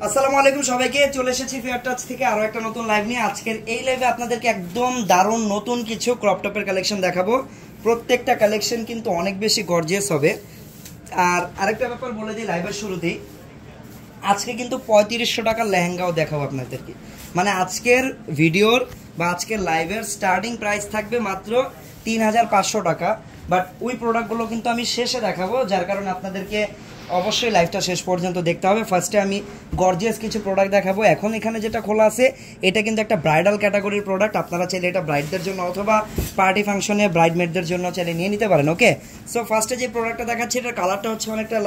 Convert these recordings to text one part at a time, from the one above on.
আসসালামু আলাইকুম সবাইকে, চলে এসেছি ফেয়ার টাচ থেকে আরো একটা নতুন লাইভ নিয়ে। আজকের এই লাইভে আপনাদেরকে একদম দারুণ নতুন কিছু ক্রপ টপের কালেকশন দেখাবো। প্রত্যেকটা কালেকশন কিন্তু অনেক বেশি গর্জিয়াস হবে। আর আরেকটা ব্যাপার বলে দিই লাইভের শুরুতেই, আজকে কিন্তু 3500 টাকার লেহেঙ্গাও দেখাবো আপনাদেরকে। মানে আজকের ভিডিওর বা আজকের লাইভের স্টার্টিং প্রাইস থাকবে মাত্র 3500 টাকা। বাট ওই প্রোডাক্টগুলো কিন্তু আমি শেষে দেখাবো, যার কারণে আপনাদেরকে অবশ্যই লাইভটা শেষ পর্যন্ত দেখতে হবে। ফার্স্টে আমি গর্জিয়াস কিছু প্রোডাক্ট দেখাবো। এখন এখানে যেটা খোলা আছে এটা কিন্তু একটা ব্রাইডাল ক্যাটাগরির প্রোডাক্ট। আপনারা চাইলে এটা ব্রাইডদের জন্য অথবা পার্টি ফাংশনে ব্রাইডমেডদের জন্য চাইলে নিয়ে নিতে পারেন। ওকে, সো ফার্স্টে যে প্রোডাক্টটা দেখাচ্ছি এটার কালারটা হচ্ছে অনেকটা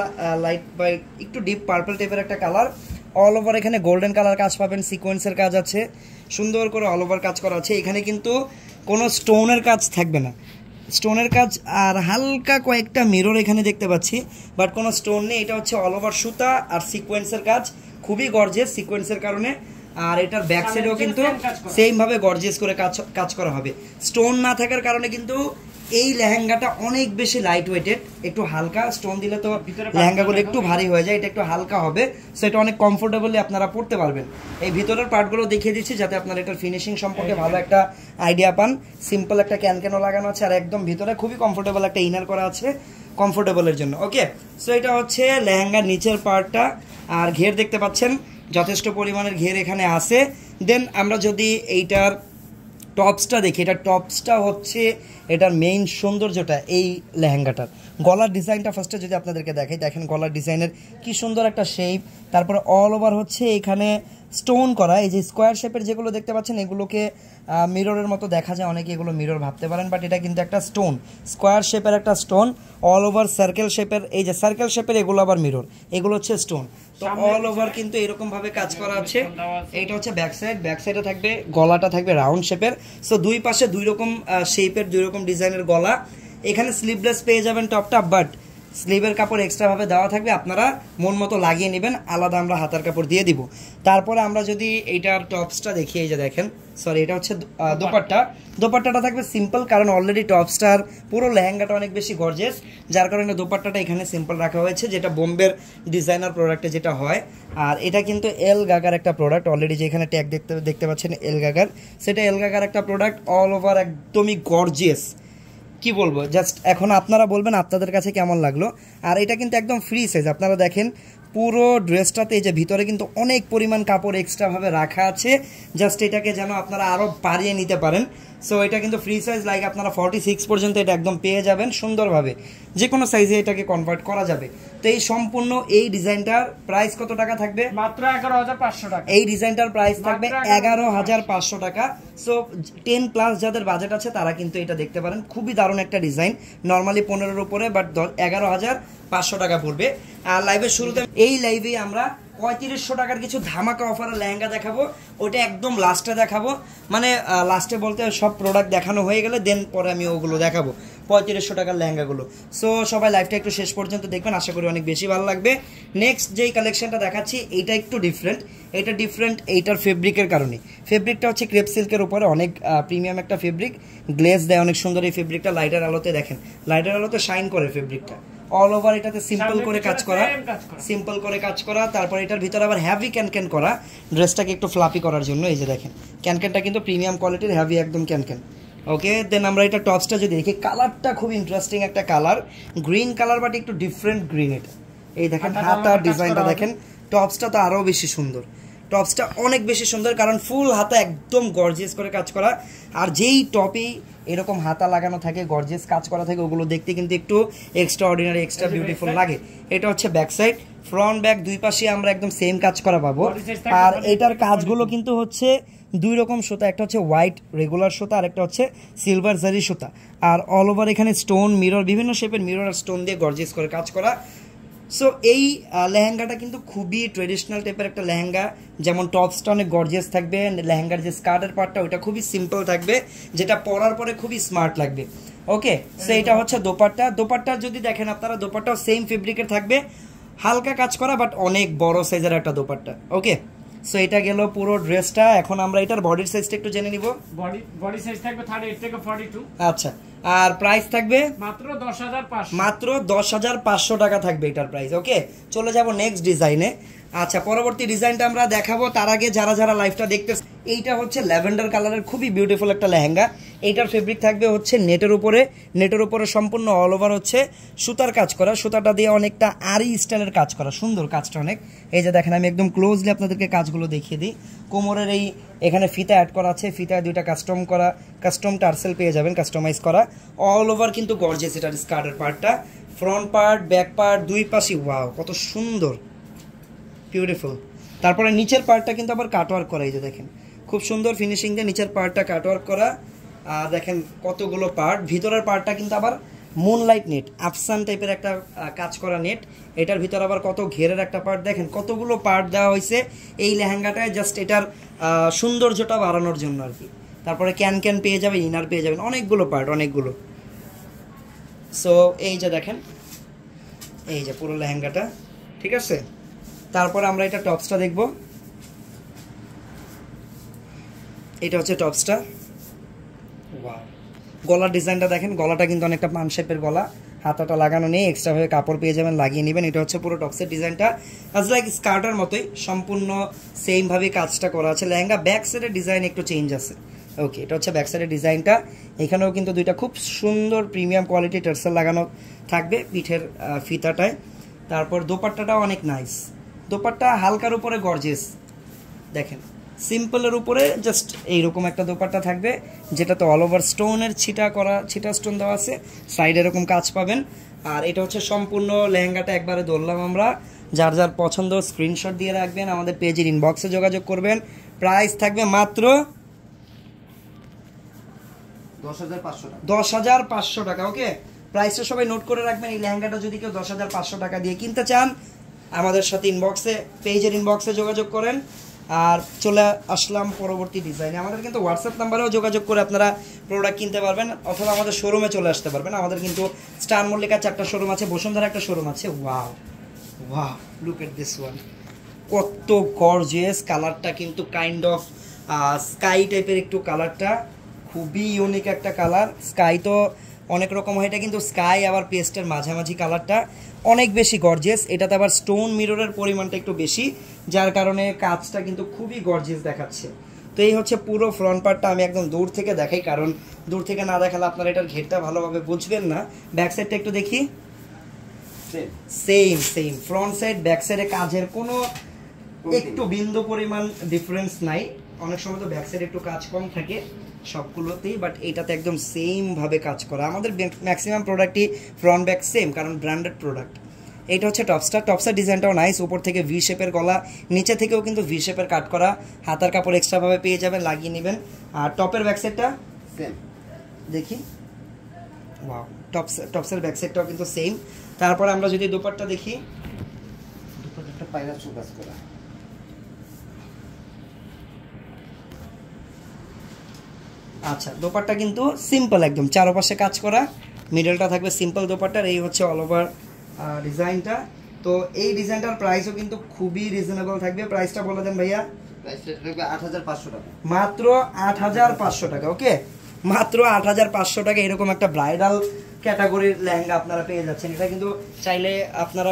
লাইট বা একটু ডিপ পার্পল টাইপের একটা কালার। অল ওভার এখানে গোল্ডেন কালার কাজ পাবেন, সিকোয়েন্সের কাজ আছে, সুন্দর করে অল ওভার কাজ করা আছে। এখানে কিন্তু কোনো স্টোনের কাজ থাকবে না, স্টোনের কাজ আর হালকা কয়েকটা মিরর এখানে দেখতে পাচ্ছি, বাট কোনো স্টোন নেই। এটা হচ্ছে অল ওভার সুতা আর সিকোয়েন্সের কাজ, খুবই গর্জিয়াস সিকোয়েন্সের কারণে। আর এটার ব্যাক সাইডেও কিন্তু সেম ভাবে গর্জিয়াস করে কাজ করা হবে। স্টোন না থাকার কারণে কিন্তু এই লেহেঙ্গাটা অনেক বেশি লাইট ওয়েটেড, একটু হালকা। স্টোন দিলে তো লেহেঙ্গাগুলো একটু ভারী হয়ে যায়, এটা একটু হালকা হবে, সো এটা অনেক কমফোর্টেবলি আপনারা পরতে পারবেন। এই ভিতরের পার্টগুলো দেখিয়ে দিচ্ছি যাতে আপনারা এটার ফিনিশিং সম্পর্কে ভালো একটা আইডিয়া পান। সিম্পল একটা ক্যানও লাগানো আছে আর একদম ভিতরে খুবই কমফোর্টেবল একটা ইনার করা আছে কমফোর্টেবলের জন্য। ওকে, সো এটা হচ্ছে লেহেঙ্গার নিচের পার্টটা। আর ঘের দেখতে পাচ্ছেন যথেষ্ট পরিমাণের ঘের এখানে আছে। দেন আমরা যদি এইটার টপসটা দেখি, এটা টপসটা হচ্ছে এটার মেইন সৌন্দর্যটা। এই লেহেঙ্গাটার গলার ডিজাইনটা ফার্স্টে যদি আপনাদেরকে দেখাই, দেখেন গলার ডিজাইনের কি সুন্দর একটা শেপ। তারপরে অল ওভার হচ্ছে এখানে স্টোন করা। এই যে স্কোয়ার শেপের যেগুলো দেখতে পাচ্ছেন এগুলোকে মিররের মতো দেখা যায়, অনেকে এগুলো মিরর ভাবতে পারেন, বাট এটা কিন্তু একটা স্টোন, স্কোয়ার শেপের একটা স্টোন। অল ওভার সার্কেল শেপের, এই যে সার্কেল শেপের এগুলো আবার মিরর, এগুলো হচ্ছে স্টোন। তো অল ওভার কিন্তু এরকম ভাবে কাজ করা আছে। এইটা হচ্ছে ব্যাক সাইড, ব্যাক সাইডে থাকবে গলাটা থাকবে রাউন্ড শেপের। সো দুই পাশে দুই রকম শেপের, দুই রকম ডিজাইনের গলা। এখানে স্লিভলেস পেয়ে যাবেন টপটা, বাট স্লিভের কাপড় এক্সট্রা ভাবে দেওয়া থাকবে, আপনারা মন মতো লাগিয়ে নেবেন, আলাদা আমরা হাতার কাপড় দিয়ে দিব। তারপরে আমরা যদি এইটার টপসটা দেখি, এই যে দেখেন, সরি এটা হচ্ছে দোপাট্টা। দোপাট্টাটা থাকবে সিম্পল, কারণ অলরেডি টপসটার পুরো লেহেঙ্গাটা অনেক বেশি গর্জিয়াস, যার কারণে দোপাট্টাটা এখানে সিম্পল রাখা হয়েছে, যেটা বোম্বের ডিজাইনার প্রোডাক্টে যেটা হয়। আর এটা কিন্তু এল গাগার একটা প্রোডাক্ট, অলরেডি যেখানে ট্যাগ দেখতে পাচ্ছেন এল গাগার, সেটা এল গাগার একটা প্রোডাক্ট। অল ওভার একদমই গর্জিয়াস, কি বলবো, জাস্ট এখন আপনারা বলবেন আপনাদের কাছে কেমন লাগলো। আর এটা কিন্তু একদম ফ্রি সাইজ, আপনারা দেখেন পুরো ড্রেসটাতে এই যে ভিতরে কিন্তু অনেক পরিমাণ কাপড় এক্সট্রা ভাবে রাখা আছে, জাস্ট এটাকে যেন আপনারা আরো বাড়িয়ে নিতে পারেন। সো এটা কিন্তু ফ্রি সাইজ, লাইক আপনারা 46 পর্যন্ত এটা একদম পেয়ে যাবেন সুন্দরভাবে, যে কোনো সাইজে এটাকে কনভার্ট করা যাবে। তো এই সম্পূর্ণ এই ডিজাইনটার প্রাইস কত টাকা থাকবে? মাত্র 11,500 টাকা। এই ডিজাইনটার প্রাইস থাকবে 11,500 টাকা। সো 10 প্লাস যাদের বাজেট আছে তারা কিন্তু এটা দেখতে পারেন, খুবই দারুণ একটা ডিজাইন। নর্মালি 15-এর উপরে, বাট 11,500 টাকা পড়বে। আর লাইভের শুরুতে এই লাইভে আমরা 3500 টাকার কিছু ধামাকা অফারের লেহেঙ্গা দেখাবো, ওটা একদম লাস্টে দেখাবো। মানে লাস্টে বলতে সব প্রোডাক্ট দেখানো হয়ে গেলে দেন পরে আমি ওগুলো দেখাবো 3500 টাকার লেহেঙ্গাগুলো। সো সবাই লাইভটা একটু শেষ পর্যন্ত দেখবেন, আশা করি অনেক বেশি ভালো লাগবে। নেক্সট যেই কালেকশনটা দেখাচ্ছি এটা একটু ডিফারেন্ট। এটা ডিফারেন্ট এইটার ফেব্রিকের কারণে। ফেব্রিকটা হচ্ছে ক্রেপ সিল্কের উপরে, অনেক প্রিমিয়াম একটা ফেব্রিক, গ্লেজ দেয় অনেক সুন্দর এই ফেব্রিকটা। লাইটের আলোতে দেখেন, লাইটের আলোতে শাইন করে ফেব্রিকটা। অল ওভার এটাতে সিম্পল করে কাজ করা, সিম্পল করে কাজ করা। তারপর এটার ভিতরে আবার হ্যাভি ক্যানক্যান করা, ড্রেসটাকে একটু ফ্লাফি করার জন্য। এই যে দেখেন ক্যানক্যানটা কিন্তু প্রিমিয়াম কোয়ালিটির, হ্যাভি একদম ক্যানক্যান। ওকে, দেন আমরা এটা টপসটা যদি দেখি, কালারটা খুব ইন্টারেস্টিং একটা কালার, গ্রিন কালার, বাট একটু ডিফারেন্ট গ্রিন। এটা এই দেখেন হাতার ডিজাইনটা দেখেন, টপসটা তো আরও বেশি সুন্দর, টপসটা অনেক বেশি সুন্দর, কারণ ফুল হাতা একদম গর্জিয়াস করে কাজ করা। আর যেই টপেই এরকম হাতা লাগানো থাকে, গর্জিয়াস কাজ করা থাকে, ওগুলো দেখতে কিন্তু একটু এক্সট্রা অর্ডিনারি, এক্সট্রা বিউটিফুল লাগে। এটা হচ্ছে ব্যাক সাইড, ফ্রন্ট ব্যাক দুই পাশে আমরা একদম সেম কাজ করা পাবো। আর এটার কাজগুলো কিন্তু হচ্ছে দুই রকম সুতা, একটা হচ্ছে হোয়াইট রেগুলার সুতা আর একটা হচ্ছে সিলভার জারি সুতা। আর অল ওভার এখানে স্টোন, মিরর, বিভিন্ন শেপের মিরর আর স্টোন দিয়ে গর্জিয়াস করে কাজ করা। সো এই লেহেঙ্গাটা কিন্তু খুবই ট্রেডিশনাল টাইপের একটা লেহেঙ্গা, যেমন টপসটা অনেক গর্জিয়াস থাকবে, লেহেঙ্গার যে স্কার্টের পার্টটা ওটা খুবই সিম্পল থাকবে, যেটা পরার পরে খুবই স্মার্ট লাগবে। ওকে, সো এটা হচ্ছে দোপাট্টা। দোপাট্টা যদি দেখেন আপনারা, দোপাট্টাও সেম ফেব্রিকের থাকবে, হালকা কাজ করা, বাট অনেক বড় সাইজের একটা দোপাট্টা। ওকে, সো এটা গেল পুরো ড্রেসটা। এখন আমরা এটার বডির সাইজটা একটু জেনে নিব। বডি সাইজ থাকবে 38 থেকে 42। আচ্ছা, আর প্রাইস থাকবে মাত্র 10,500, মাত্র 10,500 টাকা থাকবে এটার প্রাইস। ওকে, চলে যাব নেক্সট ডিজাইনে। আচ্ছা, পরবর্তী ডিজাইনটা আমরা দেখাবো। তার আগে যারা যারা লাইভটা দেখতে, এইটা হচ্ছে ল্যাভেন্ডার কালারের খুবই বিউটিফুল একটা লেহেঙ্গা। এইটার ফেব্রিক থাকবে হচ্ছে নেটের উপরে সম্পূর্ণ অল ওভার হচ্ছে সুতার কাজ করা, সুতাটা দিয়ে অনেকটা আরি স্টাইলের কাজ করা, সুন্দর কাজটা অনেক। এই যে দেখেন, আমি একদম ক্লোজলি আপনাদেরকে কাজগুলো দেখিয়ে দিই। কোমরের এখানে ফিতা অ্যাড করা আছে, ফিতায় দুইটা কাস্টম টার্সেল পেয়ে যাবেন, কাস্টমাইজ করা অল ওভার কিন্তু গর্জিয়াস। এটার স্কার্টের পার্টটা, ফ্রন্ট পার্ট, ব্যাক পার্ট, দুই পাশে ওয়াও কত সুন্দর, বিউটিফুল। তারপরে নিচের পার্টটা কিন্তু আবার কাটওয়ার্ক করা, এই যে দেখেন খুব সুন্দর ফিনিশিং দিয়ে নিচের পার্টটা কাটওয়ার্ক করা। আর দেখেন কতগুলো পার্ট, ভিতরের পার্টটা কিন্তু আবার মুনলাইট নেট, আফসান টাইপের একটা কাজ করা নেট। এটার ভিতর আবার কত ঘেরের একটা পার্ট, দেখেন কতগুলো পার্ট দেওয়া হয়েছে এই লেহেঙ্গাটায়, জাস্ট এটার সৌন্দর্যটা বাড়ানোর জন্য আর কি। তারপরে ক্যান পেয়ে যাবেন, ইনার পেয়ে যাবেন, অনেকগুলো পার্ট, অনেকগুলো। সো এই যে দেখেন, এই যে পুরো লেহেঙ্গাটা, ঠিক আছে। তারপর আমরা এটা টপসটা দেখব। এটা হচ্ছে টপসটা, ওয়াও। গলার ডিজাইনটা দেখেন, গলাটা কিন্তু অনেকটা পান শেপের গলা, হাতাটা লাগানো নেই, এক্সট্রাভাবে কাপড় পেয়ে যাবেন, লাগিয়ে নেবেন। এটা হচ্ছে পুরো টপসের ডিজাইনটা, আজ লাইক স্কার্টের মতোই সম্পূর্ণ সেমভাবে কাজটা করা আছে। লেহেঙ্গা ব্যাক সাইডের ডিজাইন একটু চেঞ্জ আছে। ওকে, এটা হচ্ছে ব্যাক সাইডের ডিজাইনটা। এখানেও কিন্তু দুইটা খুব সুন্দর প্রিমিয়াম কোয়ালিটি টার্সেল লাগানো থাকবে পিঠের ফিতাটায়। তারপর দোপাট্টাটাও অনেক নাইস, দোপাট্টা হালকার উপরে গর্জিয়াস, দেখেন সিম্পলের উপরে জাস্ট এইরকম একটা দোপাট্টা থাকবে, যেটাতে অল ওভার স্টোনের ছিটা স্টোন দেওয়া আছে, সাইডে এরকম কাজ পাবেন। আর এটা হচ্ছে সম্পূর্ণ লেহেঙ্গাটা একবারে ধরলাম আমরা। যার যার পছন্দ স্ক্রিনশট দিয়ে রাখবেন, আমাদের পেজের ইনবক্সে যোগাযোগ করবেন। প্রাইস থাকবে মাত্র 10,500 টাকা। ওকে, প্রাইসটা সবাই নোট করে রাখবেন। এই লেহেঙ্গাটা যদি কেউ 10,500 টাকা দিয়ে কিনতে চান, আমাদের সাথে পেজের ইনবক্সে যোগাযোগ করেন। আর চলে আসলাম পরবর্তী ডিজাইনে। আমাদের কিন্তু হোয়াটসঅ্যাপ নাম্বারেও যোগাযোগ করে আপনারা প্রোডাক্ট কিনতে পারবেন, অথবা আমাদের শোরুমে চলে আসতে পারবেন। আমাদের কিন্তু স্টার মল্লিকার 4টা শোরুম আছে, বসুন্ধরা একটা শোরুম আছে। Wow wow, look at this one, কত গর্জিয়াস। কালারটা কিন্তু কাইন্ড অফ স্কাই টাইপের একটু কালারটা, খুবই ইউনিক একটা কালার। স্কাই তো অনেক রকম হয়, এটা কিন্তু স্কাই আবার পেস্টের মাঝামাঝি কালারটা অনেক বেশি গর্জিয়াস। এটাতে আবার স্টোন মিররের পরিমাণটা একটু বেশি, যার কারণে কাজটা কিন্তু খুবই গর্জিয়াস দেখাচ্ছে। তো এই হচ্ছে পুরো ফ্রন্ট পার্টটা। আমি একদম দূর থেকে দেখাই, কারণ দূর থেকে না দেখালে আপনারা এটার ঘেরটা ভালোভাবে বুঝবেন না। ব্যাক সাইডটা একটু দেখি, সেম ফ্রন্ট সাইড ব্যাক সাইডে কাজের কোনো একটু বিন্দু পরিমাণ ডিফারেন্স নাই। অনেক সময় তো ব্যাক সাইডে একটু কাজ কম থাকে সবগুলোতেই, বাট এটাতে একদম সেম ভাবে কাজ করা। আমাদের ম্যাক্সিমাম প্রোডাক্টই ফ্রন্ট ব্যাক সেম, কারণ ব্র্যান্ডেড প্রোডাক্ট। এইটা হচ্ছে টপসের ডিজাইনটাও নাইস, উপর থেকে ভি শেপের গলা, নিচে থেকেও কিন্তু ভি শেপের কাট করা, হাতার কাপড় এক্সট্রা ভাবে পেয়ে যাবেন, লাগিয়ে নেবেন। আর টপের ব্যাক সাইডটা সেম, দেখি ওয়াও, টপসের ব্যাক সাইডটাও কিন্তু সেম। তারপর আমরা যদি দুপাট্টা দেখি, দুপাট্টাটা পায়রা চুকাস করা, আচ্ছা দোপাট্টা কিন্তু সিম্পল একদম, চারপাশে কাজ করা, মিডলটা থাকবে সিম্পল দোপাট্টার। এই হচ্ছে অল ওভার ডিজাইনটা। তো এই ডিজাইনটার প্রাইসও কিন্তু খুবই রিজনেবল থাকবে। প্রাইসটা বলে দেন ভাইয়া। প্রাইসটা থাকবে 8,500 টাকা, মাত্র 8,500 টাকা। ওকে, মাত্র 8,500 টাকা এরকম একটা ব্রাইডাল ক্যাটাগরির লেহেঙ্গা আপনারা পেয়ে যাচ্ছেন। এটা কিন্তু চাইলে আপনারা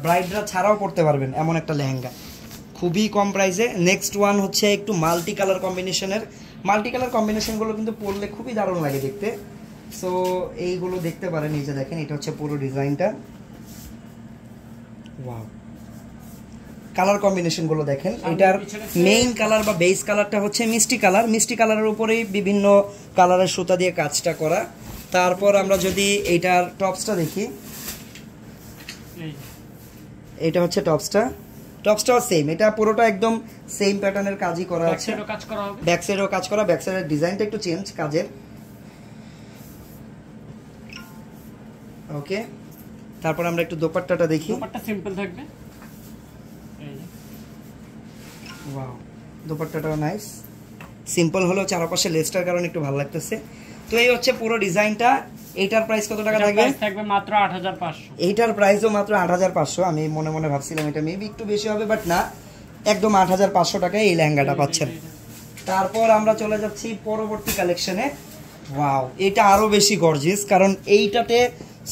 ব্রাইডরা ছাড়াও পরতে পারবেন, এমন একটা লেহেঙ্গা, খুবই কম প্রাইসে। নেক্সট ওয়ান হচ্ছে একটু মাল্টি কালার কম্বিনেশনগুলো কিন্তু পরলে খুবই দারুণ লাগে দেখতে। সো এইগুলো দেখতে পারেন, এই যে দেখেন, এটা হচ্ছে পুরো ডিজাইনটা। ওয়াও, কালার কম্বিনেশনগুলো দেখেন। এটার মেইন কালার বা বেস কালারটা হচ্ছে মিষ্টি কালারের উপরেই বিভিন্ন কালারের সুতা দিয়ে কাজটা করা। তারপর আমরা যদি এইটার টপসটা দেখি, এটা হচ্ছে টপসটাও সেম, এটা পুরোটা একদম সেম প্যাটার্নের কাজই করা আছে। ব্যাক সাইডেও কাজ করা, ব্যাক সাইডের ডিজাইনটা একটু চেঞ্জ কাজের। ওকে, তারপর আমরা একটু দোপাট্টাটা দেখি। দোপাট্টা সিম্পল থাকবে। ওয়াও, দোপাট্টাটাও নাইস, সিম্পল হলেও চারপাশে লেসটার কারণে একটু ভালো লাগতেছে। তো এই হচ্ছে পুরো ডিজাইনটা। এইটার প্রাইস কত টাকা থাকবে? থাকবে মাত্র 8,500। এইটার প্রাইসও মাত্র 8,500। আমি মনে মনে ভাবছিলাম এটা মেবি একটু বেশি হবে, বাট না, একদম 8,500 টাকায় এই লেহেঙ্গাটা পাচ্ছেন। তারপর আমরা চলে যাচ্ছি পরবর্তী কালেকশনে। ওয়াও, এটা আরো বেশি গর্জিয়াস, কারণ এইটাতে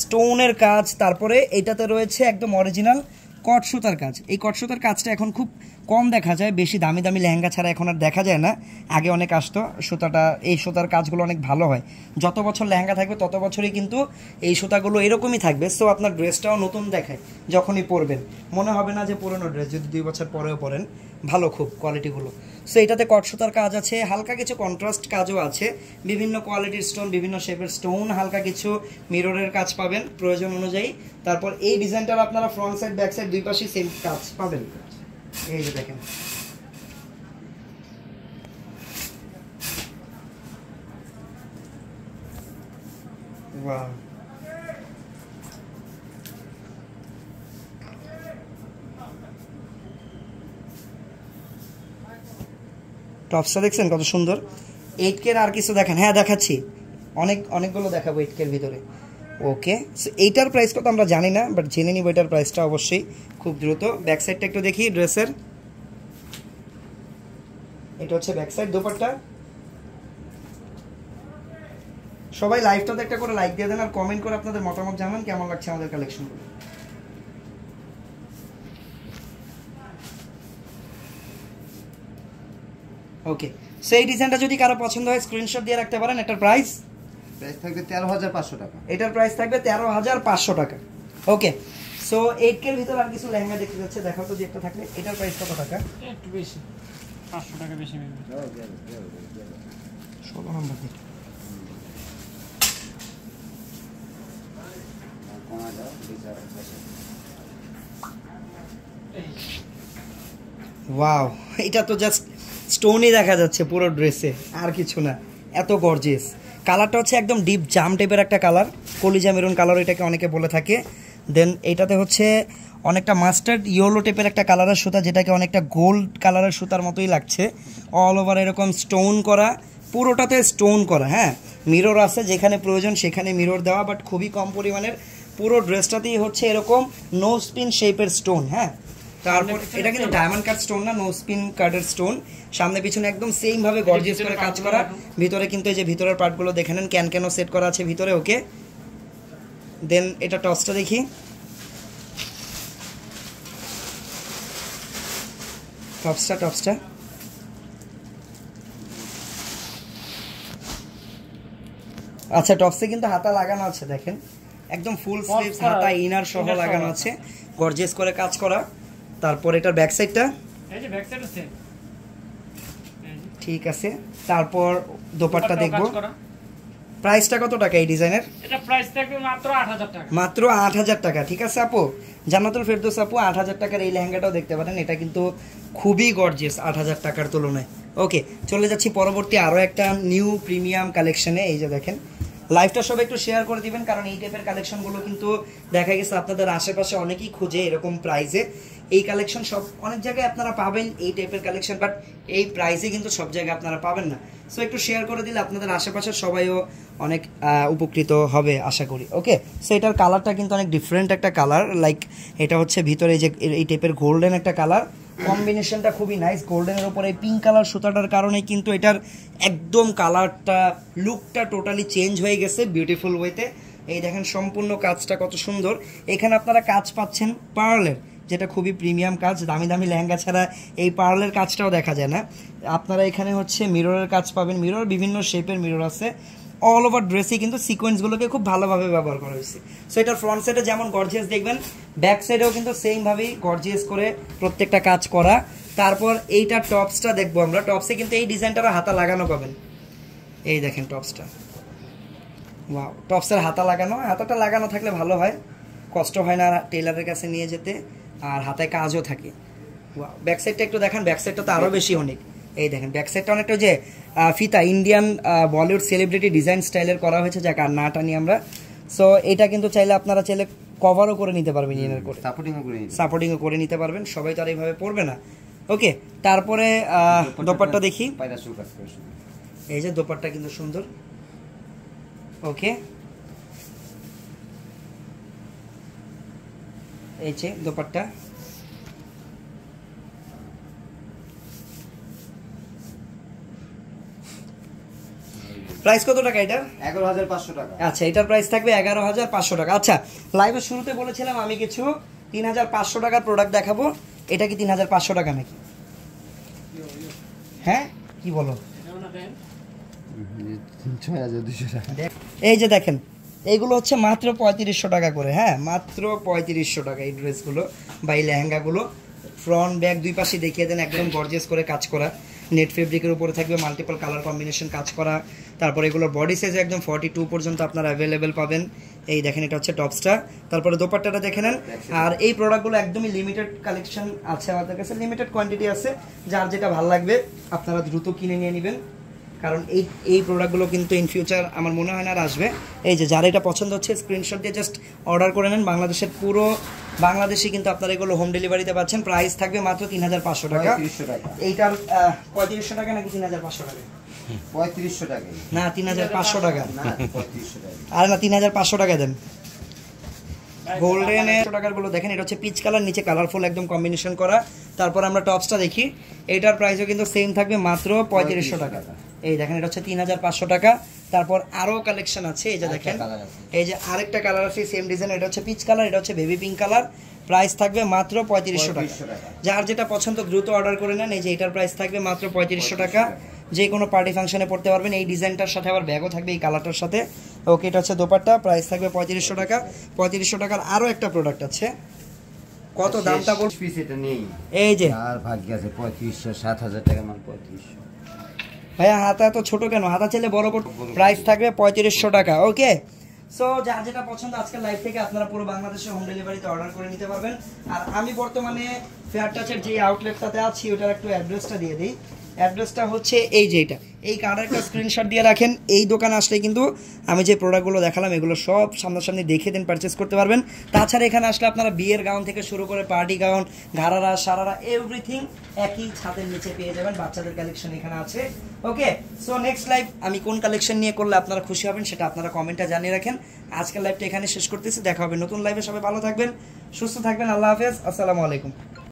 স্টোনের কাজ, তারপরে এইটাতে রয়েছে একদম অরিজিনাল কট সুতার কাজ। এই কট সুতার কাজটা এখন খুব কম দেখা যায়, বেশি দামি দামি লেহেঙ্গা ছাড়া এখন আর দেখা যায় না। আগে অনেক আসতো সুতাটা, এই সুতার কাজগুলো অনেক ভালো হয়। যত বছর লেহেঙ্গা থাকবে তত বছরই কিন্তু এই সুতাগুলো এরকমই থাকবে। সো আপনার ড্রেসটাও নতুন দেখায় যখনই পরবেন, মনে হবে না যে পুরনো ড্রেস, যদি 2 বছর পরেও পরেন। ভালো খুব কোয়ালিটিগুলো। সো এটাতে কট সুতার কাজ আছে, হালকা কিছু কন্ট্রাস্ট কাজও আছে, বিভিন্ন কোয়ালিটির স্টোন, বিভিন্ন শেপের স্টোন, হালকা কিছু মিররের কাজ পাবেন প্রয়োজন অনুযায়ী। তারপর এই ডিজাইনটার আপনারা ফ্রন্ট সাইড ব্যাক সাইড 2 পাশেই সেম কাজ পাবেন। এই যে দেখেন, ওয়াও, টপসটা দেখছেন কত সুন্দর। 8K আর কিছু দেখেন, হ্যাঁ দেখাচ্ছি, অনেকগুলো দেখাবো 8K ভিতরে। ওকে, সো এইটার প্রাইস কত আমরা জানি না, বাট জেনে নিব এটার প্রাইসটা অবশ্যই খুব দ্রুত। ব্যাক সাইডটা একটু দেখি ড্রেসের। এটা হচ্ছে ব্যাক সাইড। দোপাট্টা সবাই লাইভটাতে একটা করে লাইক দিয়ে দেন আর কমেন্ট করে আপনাদের মতামত জানান কেমন লাগছে আমাদের কালেকশনগুলো। ওকে, সেই ডিজাইনটা যদি কারো পছন্দ হয় স্ক্রিনশট দিয়ে রাখতে পারেন। এটার প্রাইস থাকবে 13,500 টাকা। এটার প্রাইস থাকবে 13,500 টাকা। ওকে, সো 8K এর ভিতর আর কিছু লেহেঙ্গা দেখতে যাচ্ছে, দেখাও তো যে একটা থাকলে। এটার প্রাইস কত টাকা? একটু বেশি, 500 টাকা বেশি নেবে। 16 নম্বর দিকে। ওয়াও, এটা তো জাস্ট স্টোনই দেখা যাচ্ছে পুরো ড্রেসে, আর কিছু না, এত গর্জিয়াস। কালারটা হচ্ছে একদম ডিপ জাম টাইপের একটা কালার, কলিজা মেরুন কালার এটাকে অনেকে বলে থাকে। দেন এইটাতে হচ্ছে অনেকটা মাস্টার্ড ইয়েলো টাইপের একটা কালারের সুতা, যেটাকে অনেকটা গোল্ড কালারের সুতার মতোই লাগছে। অল ওভার এরকম স্টোন করা, পুরোটাতে স্টোন করা। হ্যাঁ, মিরর আছে যেখানে প্রয়োজন সেখানে মিরর দেওয়া, বাট খুবই কম পরিমাণের। পুরো ড্রেসটাতেই হচ্ছে এরকম নো স্পিন শেপের স্টোন। হ্যাঁ, তারপর এটা কিন্তু ডায়মন্ড কাট স্টোন না, নো স্পিন কাটের স্টোন। সামনে পিছনে একদম সেম ভাবে গর্জিয়াস করে কাজ করা। ভিতরে কিন্তু এই যে ভিতরের পার্টগুলো দেখে নেন, ক্যান সেট করা আছে ভিতরে। ওকে, দেন এটা টপসটা দেখি। টপসটা আচ্ছা, টপসে কিন্তু হাতা লাগানো আছে, দেখেন একদম ফুল স্লিভস, হাতা ইনার সহ লাগানো আছে, গর্জিয়াস করে কাজ করা। তারপর এটার ব্যাক সাইডটা, এই যে ব্যাক সাইডও সেম। ঠিক আছে। তারপর দোপাট্টা দেখবো। প্রাইসটা কত টাকা এই ডিজাইনের? এটা প্রাইস থাকবে মাত্র 8000 টাকা। মাত্র 8000 টাকা। ঠিক আছে আপু, জান্নাতুল ফেরদৌস আপু 8000 টাকার এই লেহেঙ্গাটাও দেখতে পারেন। এটা কিন্তু খুবই গর্জিয়াস 8000 টাকার তুলনায়। ওকে, চলে যাচ্ছি পরবর্তী আরও একটা নিউ প্রিমিয়াম কালেকশনে। এই যে দেখেন, লাইভটা সবাই একটু শেয়ার করে দিবেন, কারণ এই টাইপের কালেকশনগুলো কিন্তু দেখা গেছে আপনাদের আশেপাশে অনেকেই খুঁজে এরকম প্রাইসে। এই কালেকশন সব অনেক জায়গায় আপনারা পাবেন এই টাইপের কালেকশন, বাট এই প্রাইসে কিন্তু সব জায়গায় আপনারা পাবেন না। সো একটু শেয়ার করে দিলে আপনাদের আশেপাশের সবাইও অনেক উপকৃত হবে আশা করি। ওকে, সো এটার কালারটা কিন্তু অনেক ডিফারেন্ট একটা কালার, লাইক এটা হচ্ছে ভিতরে যে এই টাইপের গোল্ডেন একটা কালার, কম্বিনেশনটা খুবই নাইস। গোল্ডেনের উপরে পিঙ্ক কালার সুতাটার কারণে কিন্তু এটার একদম কালারটা, লুকটা টোটালি চেঞ্জ হয়ে গেছে বিউটিফুল ওয়েতে। এই দেখেন সম্পূর্ণ কাজটা কত সুন্দর। এখানে আপনারা কাজ পাচ্ছেন পার্লের, যেটা খুবই প্রিমিয়াম কাজ। দামি দামি লেহেঙ্গা ছাড়া এই পার্লের কাজটাও দেখা যায় না। আপনারা এখানে হচ্ছে মিররের কাজ পাবেন, মিরর বিভিন্ন শেপের মিরর আছে। অল ওভার ড্রেসে কিন্তু সিকোয়েন্সগুলোকে খুব ভালোভাবে ব্যবহার করা হয়েছে। সো এটার ফ্রন্ট সাইডে যেমন গর্জিয়াস দেখবেন, ব্যাক সাইডেও কিন্তু সেমভাবেই গর্জিয়াস করে প্রত্যেকটা কাজ করা। তারপর এইটা টপসটা দেখবো আমরা। টপসে কিন্তু এই ডিজাইনটারও হাতা লাগানো পাবেন। এই দেখেন টপসটা, ওয়াও, টপসের হাতা লাগানো। হাতাটা লাগানো থাকলে ভালো হয়, কষ্ট হয় না টেলারের কাছে নিয়ে যেতে, আর হাতায় কাজও থাকে। ওয়াও, ব্যাক সাইডটা একটু দেখেন, ব্যাক সাইডটা তো আরও বেশি অনেক। এই দেখেন ব্যাক সাইডটা অনেকটা যে ফিতা ইন্ডিয়ান বলিউড সেলিব্রিটি ডিজাইন স্টাইলের করা হয়েছে, যাকে আর না টানি আমরা। সো এটা কিন্তু চাইলে আপনারা চাইলে কভারও করে নিতে পারবেন, ইনার করে সাপোর্টিংও করে নিতে পারবেন। সবাই তো আর এইভাবে পড়বে না। ওকে, তারপরে দোপাট্টা দেখি। এই যে দোপাট্টা কিন্তু সুন্দর। ওকে, এই যে দোপাট্টা। প্রাইস কত টাকা এটা? 11,500 টাকা। আচ্ছা, এটার প্রাইস থাকবে 11,500 টাকা। আচ্ছা, লাইভের শুরুতে বলেছিলাম আমি কিছু 3500 টাকার প্রোডাক্ট দেখাবো। এটা কি 3500 টাকা নাকি? হ্যাঁ কি বলো? 6200 টাকা। এই যে দেখেন এইগুলো হচ্ছে মাত্র 3500 টাকা করে। হ্যাঁ মাত্র 3500 টাকা এই ড্রেসগুলো বা এই লেহেঙ্গাগুলো। ফ্রন্ট ব্যাক দুই পাশে দেখিয়ে দেন, একদম গর্জিয়াস করে কাজ করা, নেট ফেব্রিকের উপরে থাকবে মাল্টিপল কালার কম্বিনেশন কাজ করা। তারপর এগুলোর বডি সাইজ একদম 42 পর্যন্ত আপনারা অ্যাভেলেবেল পাবেন। এই দেখেন এটা হচ্ছে টপসটা, তারপরে দোপাট্টাটা দেখে নেন। আর এই প্রোডাক্টগুলো একদমই লিমিটেড কালেকশন আছে আমাদের কাছে, লিমিটেড কোয়ান্টিটি আছে। যার যেটা ভালো লাগবে আপনারা দ্রুত কিনে নিয়ে নেবেন, কারণ এই প্রোডাক্টগুলো কিন্তু ইন ফিউচার আমার মনে হয় না আর আসবে। এই যে যার এটা পছন্দ হচ্ছে স্ক্রিনশট দিয়ে জাস্ট অর্ডার করে নেন। বাংলাদেশের পুরো বাংলাদেশে কিন্তু আপনারা এগুলো হোম ডেলিভারিতে পাচ্ছেন। প্রাইস থাকবে মাত্র 3500 টাকা। 3500 টাকা। এইটার 3500 টাকা নাকি 3500 টাকা? 3500 টাকা। না 3500 টাকা। না 3500 টাকা। আর না 3500 টাকা দেন। গোল্ডেনের টাকার গুলো দেখেন, এটা হচ্ছে পিচ কালার, নিচে কালারফুল একদম কম্বিনেশন করা। তারপর আমরা টপসটা দেখি, এটার প্রাইসও কিন্তু সেম থাকবে মাত্র 3500 টাকা। এই দেখেন এটা হচ্ছে 3500 টাকা। তারপর আরো কালেকশন আছে, এই যে দেখেন এই যে আরেকটা কালার আছে সেম ডিজাইন, এটা হচ্ছে পিচ কালার, এটা হচ্ছে বেবি পিঙ্ক কালার। প্রাইস থাকবে মাত্র 3500 টাকা। যার যেটা পছন্দ দ্রুত অর্ডার করে নেন। এই যে এটার প্রাইস থাকবে মাত্র 3500 টাকা। যে কোনো পার্টি ফাংশনে পড়তে পারবেন। এই ডিজাইনটার সাথে আবার ব্যাগও থাকবে এই কালারটার সাথে। ওকে এটা হচ্ছে দোপাট্টা, প্রাইস থাকবে 3500 টাকা। 3500 টাকার আরো একটা প্রোডাক্ট আছে, কত দামটা বল পিস এটা নেই। এই যে আর ভাগ্য আছে 3500 7000 টাকা মান 3500। ভাইয়া হাতা এত ছোট কেন? হাতা চাইলে বড় করতে। প্রাইস থাকবে 3500 টাকা। ওকে সো যার যেটা পছন্দ আজকের লাইভ থেকে আপনারা পুরো বাংলাদেশে হোম ডেলিভারিতে অর্ডার করে নিতে পারবেন। আর আমি বর্তমানে ফেয়ার টাচের যে আউটলেটটাতে আছি ওটার একটু অ্যাড্রেসটা দিয়ে দিই। অ্যাড্রেসটা হচ্ছে এই যে এটা, এই কার্ডের একটা স্ক্রিনশট দিয়ে রাখেন। এই দোকানে আসলে কিন্তু আমি যে প্রোডাক্টগুলো দেখালাম এগুলো সব সামনাসামনি দেখে দেন পারচেস করতে পারবেন। তাছাড়া এখানে আসলে আপনারা বিয়ের গাউন থেকে শুরু করে পার্টি গাউন, ঘাড়ারা, সারারা, এভরিথিং একই ছাদের নিচে পেয়ে যাবেন। বাচ্চাদের কালেকশন এখানে আছে। ওকে সো নেক্সট লাইভ আমি কোন কালেকশন নিয়ে করলে আপনারা খুশি হবেন সেটা আপনারা কমেন্টে জানিয়ে রাখেন। আজকের লাইভটা এখানে শেষ করতেছি, দেখা হবে নতুন লাইভে। সবাই ভালো থাকবেন, সুস্থ থাকবেন, আল্লাহ হাফেজ, আসসালামু আলাইকুম।